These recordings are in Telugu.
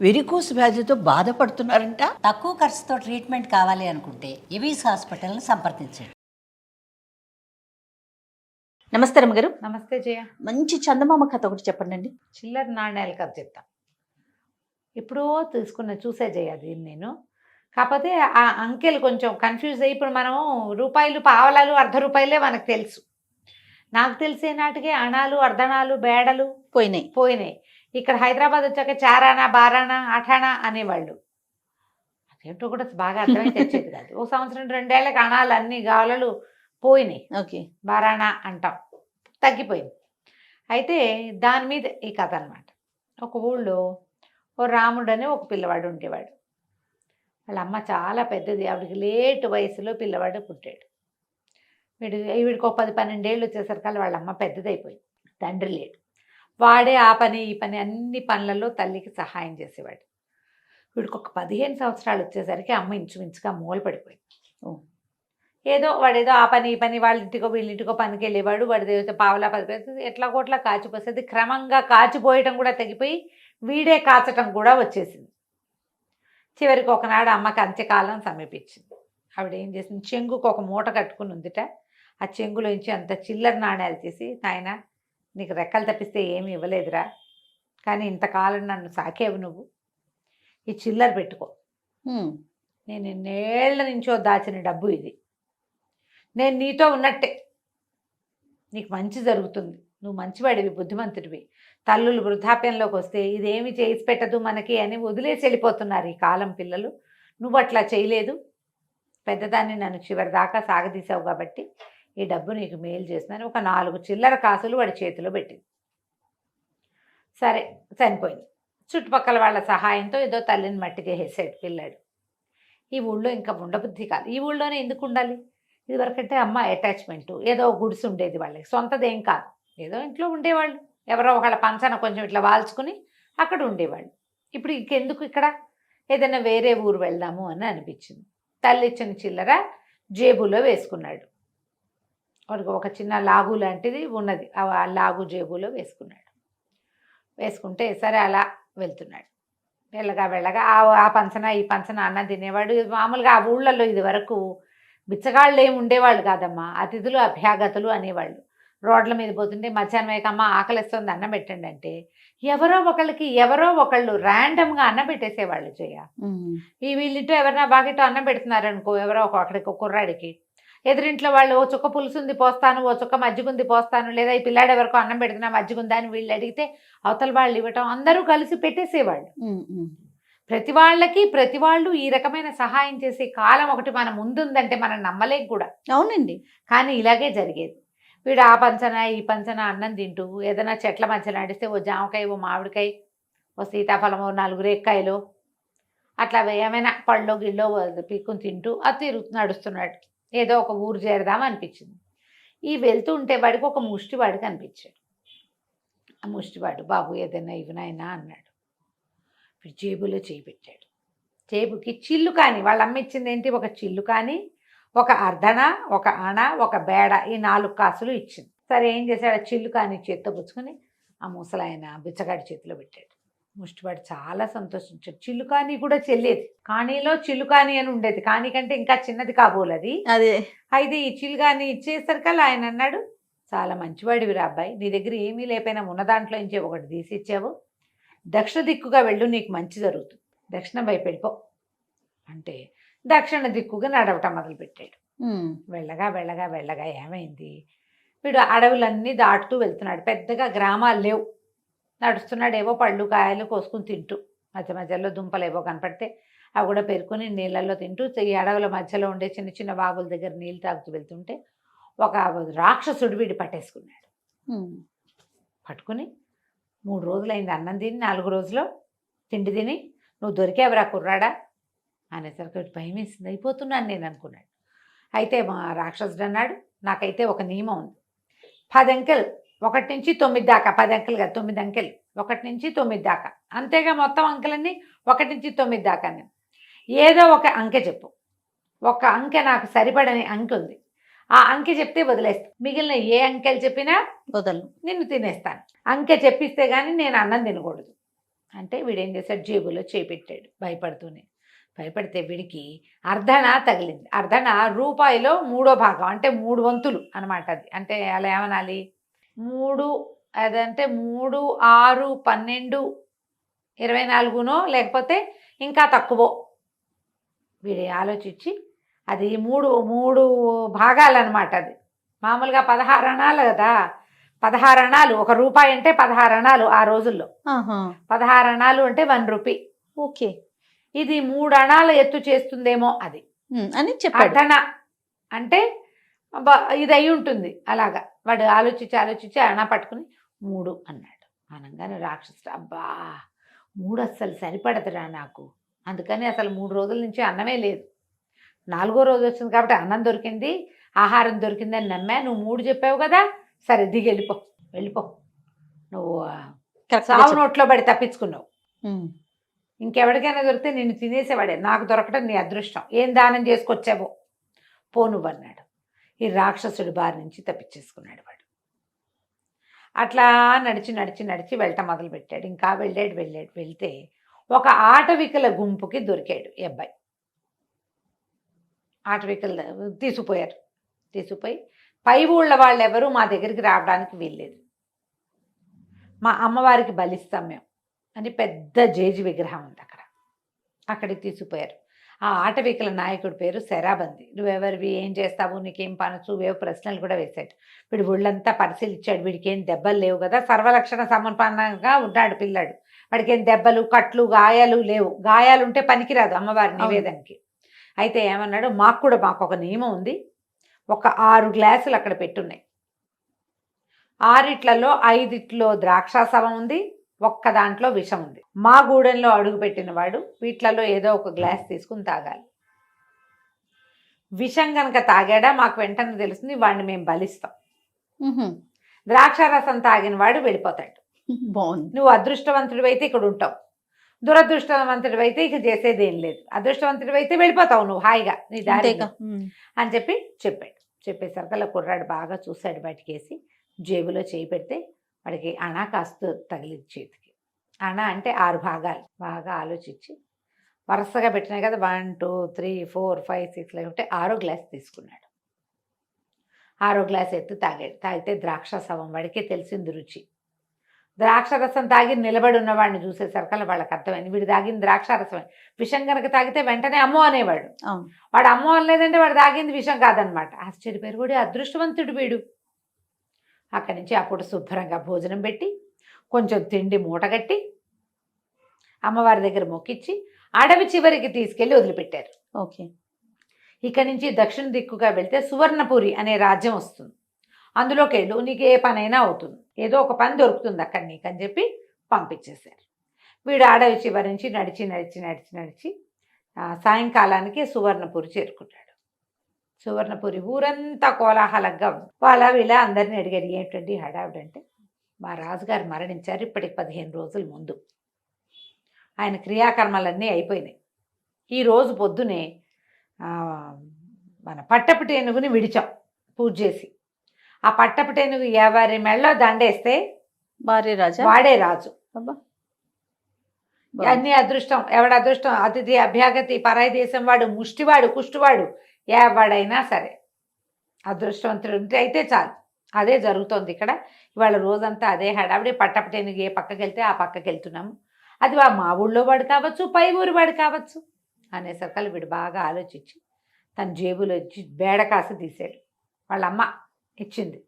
వెరికోస్ వ్యాధితో బాధపడుతున్నారంట. తక్కువ ఖర్చుతో ట్రీట్మెంట్ కావాలి అనుకుంటే ఎవిస్ హాస్పిటల్ని సంప్రదించండి. నమస్తే రమ్మగారు. నమస్తే జయ. మంచి చందమామ కథ ఒకటి చెప్పండి అండి. చిల్లర నాణ్యాల కథ చెప్తా. ఎప్పుడో చూసే జయ దీన్ని నేను. కాకపోతే ఆ అంకెలు కొంచెం కన్ఫ్యూజ్ అయ్యి, ఇప్పుడు మనం రూపాయలు, పావలాలు, అర్ధ రూపాయలే మనకు తెలుసు. నాకు తెలిసే నాటికే అణాలు, అర్ధనాలు, బేడలు పోయినాయి. ఇక్కడ హైదరాబాద్ వచ్చాక చారానా, బారానా, అఠానా అనేవాళ్ళు. అదేంటో కూడా బాగా అర్థమైతే తెచ్చేది కాదు. ఒక సంవత్సరం 2 ఏళ్ళకి అణాలు అన్ని గాలలు పోయినాయి. ఓకే, బారానా అంటాం, తగ్గిపోయింది. అయితే దాని మీద ఈ కథ అనమాట. ఒక ఊళ్ళో ఓ రాముడు అని ఒక పిల్లవాడు ఉండేవాడు. వాళ్ళ అమ్మ చాలా పెద్దది, ఆవిడకి లేటు వయసులో పిల్లవాడు పుట్టాడు. వీడికి ఒక 10-12 ఏళ్ళు వచ్చేసరికి వాళ్ళ అమ్మ పెద్దదైపోయింది, తండ్రి లేడు. వాడే ఆ పని ఈ పని అన్ని పనులలో తల్లికి సహాయం చేసేవాడు. వీడికి ఒక 15 సంవత్సరాలు వచ్చేసరికి అమ్మ ఇంచుమించుగా మూల పడిపోయింది. వాడేదో ఆ పని ఈ పని, వాళ్ళ ఇంటికో వీళ్ళింటికో పనికి వెళ్ళేవాడు. వాడిది పావలా 10 పైసలు ఎట్లా కోట్లా కాచిపోసేది. క్రమంగా కాచిపోయటం కూడా తగ్గిపోయి వీడే కాచటం కూడా వచ్చేసింది. చివరికి ఒకనాడు అమ్మకి అంత్యకాలం సమీపించింది. ఆవిడ ఏం చేసింది, చెంగుకు ఒక మూట కట్టుకుని ఉందిట. ఆ చెంగులోంచి అంత చిల్లర నాణ్యాలు తీసి, నాయన నీకు రెక్కలు తప్పిస్తే ఏమీ ఇవ్వలేదురా, కానీ ఇంతకాలం నన్ను సాకేవు నువ్వు, ఈ చిల్లర పెట్టుకో. నేను ఎన్నేళ్ల నుంచో దాచిన డబ్బు ఇది. నేను నీతో ఉన్నట్టే, నీకు మంచి జరుగుతుంది, నువ్వు మంచివాడివి, బుద్ధిమంతుడివి. తల్లులు వృద్ధాప్యంలోకి వస్తే ఇదేమి చేసి పెట్టదు మనకి అని వదిలేసి వెళ్ళిపోతున్నారు ఈ కాలం పిల్లలు. నువ్వు అట్లా చేయలేదు, పెద్దదాన్ని నన్ను చివరి దాకా సాగదీసావు కాబట్టి ఈ డబ్బు నీకు మేలు చేస్తున్నాను. ఒక 4 చిల్లర కాసులు వాడి చేతిలో పెట్టింది. సరే, చనిపోయింది. చుట్టుపక్కల వాళ్ళ సహాయంతో ఏదో తల్లిని మట్టి చేసేసాడు పిల్లాడు. ఈ ఊళ్ళో ఇంకా ఉండబుద్ధి కాదు. ఈ ఊళ్ళోనే ఎందుకు ఉండాలి? ఇదివరకంటే అమ్మ అటాచ్మెంటు, ఏదో గుడిసి ఉండేది వాళ్ళకి, సొంతదేం కాదు, ఏదో ఇంట్లో ఉండేవాళ్ళు. ఎవరో ఒకళ్ళ పంచన కొంచెం ఇట్లా వాల్చుకుని అక్కడ ఉండేవాళ్ళు. ఇప్పుడు ఇంకెందుకు ఇక్కడ, ఏదైనా వేరే ఊరు వెళ్దాము అని అనిపించింది. తల్లి ఇచ్చిన చిల్లర జేబులో వేసుకున్నాడు. వాడికి ఒక చిన్న లాగు లాంటిది ఉన్నది, ఆ లాగు జేబులో వేసుకుంటే సరే అలా వెళ్తున్నాడు. వెళ్ళగా ఆ పంచన ఈ పంచన అన్నం తినేవాడు. మామూలుగా ఆ ఊళ్ళల్లో ఇది వరకు బిచ్చగాళ్ళు ఏమి ఉండేవాళ్ళు కాదమ్మా, అతిథులు అభ్యాగతులు అనేవాళ్ళు. రోడ్ల మీద పోతుంటే మధ్యాహ్నం అయ్యాకమ్మ ఆకలిస్తుంది అన్నం పెట్టండి అంటే ఎవరో ఒకళ్ళు ర్యాండమ్గా అన్నం పెట్టేసేవాళ్ళు. వీళ్ళింటో ఎవరైనా బాగిటో అన్నం పెడుతున్నారనుకో, ఎవరో ఒకడికి కుర్రాడికి, ఎదురింట్లో వాళ్ళు ఓ చుక్క పులుసుంది పోస్తాను, ఓ చుక్క మజ్జిగుంది పోస్తాను, లేదా ఈ పిల్లాడు ఎవరికో అన్నం పెడుతున్నా మజ్జిగుందా అని వీళ్ళు అడిగితే అవతల వాళ్ళు ఇవ్వటం, అందరూ కలిసి పెట్టేసేవాళ్ళు. ప్రతి వాళ్ళు ఈ రకమైన సహాయం చేసే కాలం ఒకటి మన ముందుందంటే మనం నమ్మలేం కూడా. అవునండి, కానీ ఇలాగే జరిగేది. వీడు ఆ పంచన ఈ పంచన అన్నం తింటూ ఏదైనా చెట్ల మధ్య నడిస్తే ఓ జామకాయ, ఓ మామిడికాయ, ఓ సీతాఫలమో, 4 రేక్కాయలు అట్లా ఏమైనా పళ్ళు గిళ్ళో పీక్కుని తింటూ అది నడుస్తున్నాడు. ఏదో ఒక ఊరు చేరదాం అనిపించింది. ఈ వెళ్తూ ఉంటే వాడికి ఒక ముష్టివాడు కనిపించాడు. ఆ ముష్టివాడు, బాబు ఏదైనా ఇవ్వనైనా అన్నాడు. వీడు జేబులో చేయి పెట్టాడు. జేబుకి చిల్లు కానీ, వాళ్ళ అమ్మ ఇచ్చింది ఏంటి, ఒక చిల్లు కానీ, ఒక అర్ధన, ఒక అణ, ఒక బేడ, ఈ 4 కాసులు ఇచ్చింది. సరే ఏం చేశాడు, ఆ చిల్లు కానీ చేత్తో పుచ్చుకొని ఆ ముసలాయన బిచ్చగాడి చేతిలో పెట్టాడు. ముష్టివాడు చాలా సంతోషించాడు. చిల్లు కానీ కూడా చెల్లేది, కానీలో చిల్లు కానీ అని ఉండేది, కానీ కంటే ఇంకా చిన్నది కాబోలు అది. అయితే ఈ చిల్లు కానీ ఇచ్చేసరికల్లా ఆయన అన్నాడు, చాలా మంచివాడివి రా అబ్బాయి, నీ దగ్గర ఏమీ లేకపోయినా ఉన్న దాంట్లో నుంచి ఒకటి తీసి ఇచ్చావు, దక్షిణ దిక్కుగా వెళ్ళు, నీకు మంచి జరుగుతుంది, దక్షిణం వైపు వెళ్ళిపో అంటే దక్షిణ దిక్కుగా నడవటం మొదలుపెట్టాడు. వెళ్ళగా ఏమైంది, వీడు అడవులన్నీ దాటుతూ వెళ్తున్నాడు. పెద్దగా గ్రామాలు లేవు, నడుస్తున్నాడు. ఏవో పళ్ళు కాయలు కోసుకుని తింటూ, మధ్య మధ్యలో దుంపలు ఏవో కనపడితే అవి కూడా పెరుకుని నీళ్ళల్లో తింటూ, ఈ అడవుల మధ్యలో ఉండే చిన్న చిన్న వాగుల దగ్గర నీళ్ళు తాగుతూ వెళ్తుంటే ఒక రాక్షసుడు వీడు పట్టేసుకున్నాడు. పట్టుకుని 3 రోజులైంది అన్నం తిని, 4 రోజులో తిండి తిని, నువ్వు దొరికేవరా కుర్రాడా అనేసరికి భయం వేసింది. అయిపోతున్నాను నేను అనుకున్నాడు. అయితే మా రాక్షసుడు అన్నాడు, నాకైతే ఒక నియమం ఉంది, 10 అంకెలు 1 నుంచి 9 దాకా, 10 అంకెలు కాదు 9 అంకెలు, 1 నుంచి 9 దాకా, అంతేగా మొత్తం అంకెలన్నీ 1 నుంచి 9 దాకా. ఏదో ఒక అంకె చెప్పు, ఒక అంకె నాకు సరిపడని అంకె ఉంది, ఆ అంకె చెప్తే వదిలేస్తా, మిగిలిన ఏ అంకెలు చెప్పినా వదలను, నిన్ను తినేస్తాను. అంకె చెప్పిస్తే కానీ నేను అన్నం తినకూడదు అంటే వీడేం చేశాడు, జేబులో చేపెట్టాడు భయపడుతూనే. భయపడితే వీడికి అర్ధన తగిలింది. అర్ధన రూపాయిలో 3వ భాగం, అంటే 3 వంతులు అనమాట అది. అంటే అలా ఏమనాలి, 3 అదంటే 3, 6, 12, 24నో లేకపోతే ఇంకా తక్కువో. వీడు ఆలోచించి అది 3 భాగాలన్నమాట. అది మామూలుగా 16 అణాలు కదా, 16 అణాలు. 1 రూపాయి అంటే 16 అణాలు ఆ రోజుల్లో. 16 అణాలు అంటే 1 రూపీ. ఓకే. ఇది 3 అణాల ఎత్తు చేస్తుందేమో అది అని చెప్పాడు. అర్ధన అంటే ఇది అయి ఉంటుంది. అలాగా వాడు ఆలోచించి అణ పట్టుకుని 3 అన్నాడు. అనగానే రాక్షసుడు, అబ్బా 3 అస్సలు సరిపడదురా నాకు, అందుకని అసలు 3 రోజుల నుంచి అన్నమే లేదు. 4వ రోజు వచ్చింది కాబట్టి అన్నం దొరికింది, ఆహారం దొరికిందని నమ్మా. నువ్వు 3 చెప్పావు కదా, సరే దిగి వెళ్ళిపో. నువ్వు సావు నోట్లో పడి తప్పించుకున్నావు. ఇంకెవరికైనా దొరికితే నిన్ను తినేసేవాడే, నాకు దొరకడం నీ అదృష్టం. ఏం దానం చేసుకొచ్చావో పో నువ్వు అన్నాడు. ఈ రాక్షసుడి బారి నుంచి తప్పించేసుకున్నాడు వాడు. అట్లా నడిచి వెళ్ళటం మొదలుపెట్టాడు. ఇంకా వెళ్తే ఒక ఆటవికల గుంపుకి దొరికాడు ఈ అబ్బాయి. ఆటవికలు తీసుకుపోయి పై ఊళ్ళ వాళ్ళు ఎవరు మా దగ్గరికి రావడానికి వీల్లేదు, మా అమ్మవారికి బలిస్తాం మేము అని పెద్ద జేజి విగ్రహం ఉంది అక్కడికి తీసుకుపోయారు. ఆ ఆటవికల నాయకుడి పేరు శరాబంది. నువ్వెవరివి, ఏం చేస్తావు, నీకేం పనసు, వేవు ప్రశ్నలు కూడా వేశాడు. వీడు ఒళ్ళంతా పరిశీలించాడు. వీడికి ఏం దెబ్బలు లేవు కదా, సర్వలక్షణ సమర్పణగా ఉన్నాడు పిల్లాడు. వాడికి ఏం దెబ్బలు, కట్లు, గాయాలు లేవు. గాయాలుంటే పనికిరాదు అమ్మవారి నివేదనకి. అయితే ఏమన్నాడు, మాకు ఒక నియమం ఉంది. ఒక 6 గ్లాసులు అక్కడ పెట్టున్నాయి. 6 5 ద్రాక్షాసవం ఉంది, ఒక్క దాంట్లో విషం ఉంది. మా గూడెంలో అడుగు పెట్టిన వాడు వీటిలలో ఏదో ఒక గ్లాస్ తీసుకుని తాగాలి. విషం కనుక తాగాడా మాకు వెంటనే తెలుస్తుంది, వాడిని మేము బలిస్తాం. ద్రాక్షారసం తాగిన వాడు వెళ్ళిపోతాడు. బాగుంది. నువ్వు అదృష్టవంతుడు అయితే ఇక్కడ ఉంటావు, దురదృష్టవంతుడు అయితే ఇక చేసేదేం లేదు. అదృష్టవంతుడు అయితే వెళ్ళిపోతావు నువ్వు హాయిగా నీ దారి అని చెప్పేసరికల్లా కుర్రాడు బాగా చూశాడు. బయటికేసి జేబులో చేయి పెడితే వాడికి అణ కాస్త తగిలింది చేతికి. అణ అంటే 6 భాగాలు. బాగా ఆలోచించి వరుసగా పెట్టినాయి కదా, 1 2 3 4 5 6 లేకుంటే 6వ గ్లాస్ తీసుకున్నాడు. 6వ గ్లాస్ ఎత్తి తాగితే ద్రాక్షాసవం. వాడికే తెలిసింది రుచి. ద్రాక్షరసం తాగి నిలబడి ఉన్నవాడిని చూసేసరికల్లా వాళ్ళకి అర్థమైంది, వీడు తాగింది ద్రాక్షారసమే. విషం కనుక తాగితే వెంటనే అమ్మో అనేవాడు. వాడు అమ్మో అనలేదంటే వాడు తాగింది విషం కాదనమాట. ఆశ్చర్యపోయారు, కూడా అదృష్టవంతుడు వీడు. అక్కడి నుంచి అప్పుడు శుభ్రంగా భోజనం పెట్టి కొంచెం తిండి మూటగట్టి అమ్మవారి దగ్గర మొక్కిచ్చి అడవి చివరికి తీసుకెళ్ళి వదిలిపెట్టారు. ఓకే. ఇక్కడి నుంచి దక్షిణ దిక్కుగా వెళ్తే సువర్ణపురి అనే రాజ్యం వస్తుంది. అందులోకి వెళ్ళు, నీకు ఏ పనైనా అవుతుంది, ఏదో ఒక పని దొరుకుతుంది అక్కడ నీకు అని చెప్పి పంపించేశారు. వీడు అడవి చివరి నుంచి నడిచి సాయంకాలానికి సువర్ణపురి చేరుకున్నాడు. సువర్ణపురి ఊరంతా కోలాహలంగా ఉంది. వీళ్ళ అందరినీ అడిగారు, ఏంటండి హడావిడంటే, మా రాజుగారు మరణించారు ఇప్పటికి 15 రోజుల ముందు. ఆయన క్రియాకర్మలన్నీ అయిపోయినాయి. ఈరోజు పొద్దునే మన పట్టపు టేనుగుని విడిచాం పూజ చేసి. ఆ పట్టపు టేనుగు ఎవరి మెళ్ళో దండేస్తే వాడే రాజు. అన్ని అదృష్టం, ఎవడ అదృష్టం, అతిథి అభ్యాగతి, పరాయి దేశం వాడు, ముష్టివాడు, కుష్టివాడు, ఎవడైనా సరే అదృష్టవంతుడు ఉంటే అయితే చాలు. అదే జరుగుతోంది ఇక్కడ. ఇవాళ రోజంతా అదే హడావిడి. పట్టపు టేనుగు ఏ పక్కకి వెళ్తే ఆ పక్కకి వెళ్తున్నాము. అది మా ఊళ్ళో వాడు కావచ్చు, పై ఊరు వాడు కావచ్చు అనేసరికల్ వీడు బాగా ఆలోచించి తన జేబులో ఇచ్చి బేడకాసు తీసాడు. వాళ్ళ అమ్మ ఇచ్చింది.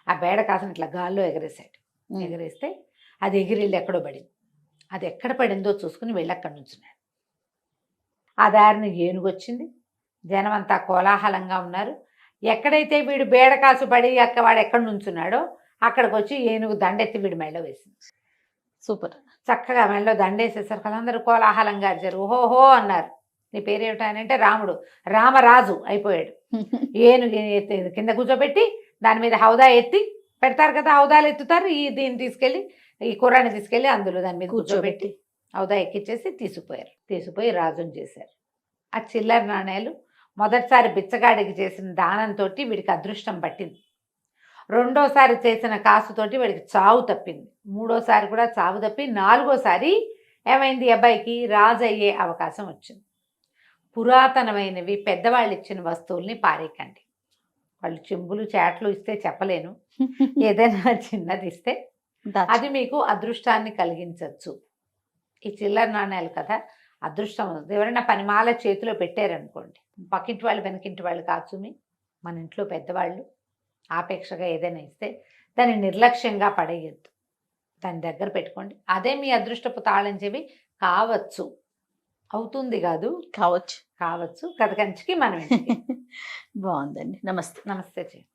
ఆ బేడకాసుని ఇట్లా గాల్లో ఎగరేసాడు. ఎగరేస్తే అది ఎగిరిల్లు ఎక్కడో పడింది. అది ఎక్కడ పడిందో చూసుకుని వెళ్ళి అక్కడి నుంచున్నాడు. ఆ దారిని ఏనుగు వచ్చింది. జనం అంతా కోలాహలంగా ఉన్నారు. ఎక్కడైతే వీడు బేడకాసు పడి వాడు ఎక్కడ నుంచున్నాడో అక్కడికి వచ్చి ఏనుగు దండెత్తి వీడు మెళ్ళ వేసింది. సూపర్. చక్కగా మెళ్ళలో దండేసేసరికి వాళ్ళందరూ కోలాహలంగా అరిచారు, ఓహోహో అన్నారు. నీ పేరేమిటానంటే రాముడు, రామరాజు అయిపోయాడు. ఏనుగు కింద కూర్చోబెట్టి దాని మీద హౌదా ఎత్తి పెడతారు కదా, హౌదాలు ఎత్తుతారు. దీన్ని తీసుకెళ్ళి, ఈ కుర్రాన్ని తీసుకెళ్ళి అందులో దాని మీద కూర్చోబెట్టి హౌదా ఎక్కిచ్చేసి తీసుకుపోయి రాజుని చేశారు. ఆ చిల్లర నాణేలు మొదటిసారి బిచ్చగాడికి చేసిన దానంతో వీడికి అదృష్టం పట్టింది. రెండోసారి చేసిన కాసుతోటి వాడికి చావు తప్పింది. మూడోసారి కూడా చావు తప్పి, 4వసారి ఏమైంది? ఈ అబ్బాయికి రాజు అయ్యే అవకాశం వచ్చింది. పురాతనమైనవి పెద్దవాళ్ళు ఇచ్చిన వస్తువుల్ని పారేయకండి. వాళ్ళు చెంబులు చాట్లు ఇస్తే చెప్పలేను, ఏదైనా చిన్నది ఇస్తే దాచు. అది మీకు అదృష్టాన్ని కలిగించవచ్చు. ఈ చిల్లర నాణ్యాలు కదా అదృష్టం వస్తుంది. ఎవరైనా పనిమాల చేతిలో పెట్టారనుకోండి, పక్కింటి వాళ్ళు వెనకింటి వాళ్ళు కాచుమి, మన ఇంట్లో పెద్దవాళ్ళు ఆపేక్షగా ఏదైనా ఇస్తే దాన్ని నిర్లక్ష్యంగా పడేయద్దు, దాని దగ్గర పెట్టుకోండి. అదే మీ అదృష్టపు తాళం చెవి కావచ్చు, అవుతుంది కాదు, కావచ్చు. కావచ్చు. కథ కంచికి మనం ఇంటికి. బాగుందండి. నమస్తే. నమస్తే చెయ్యి.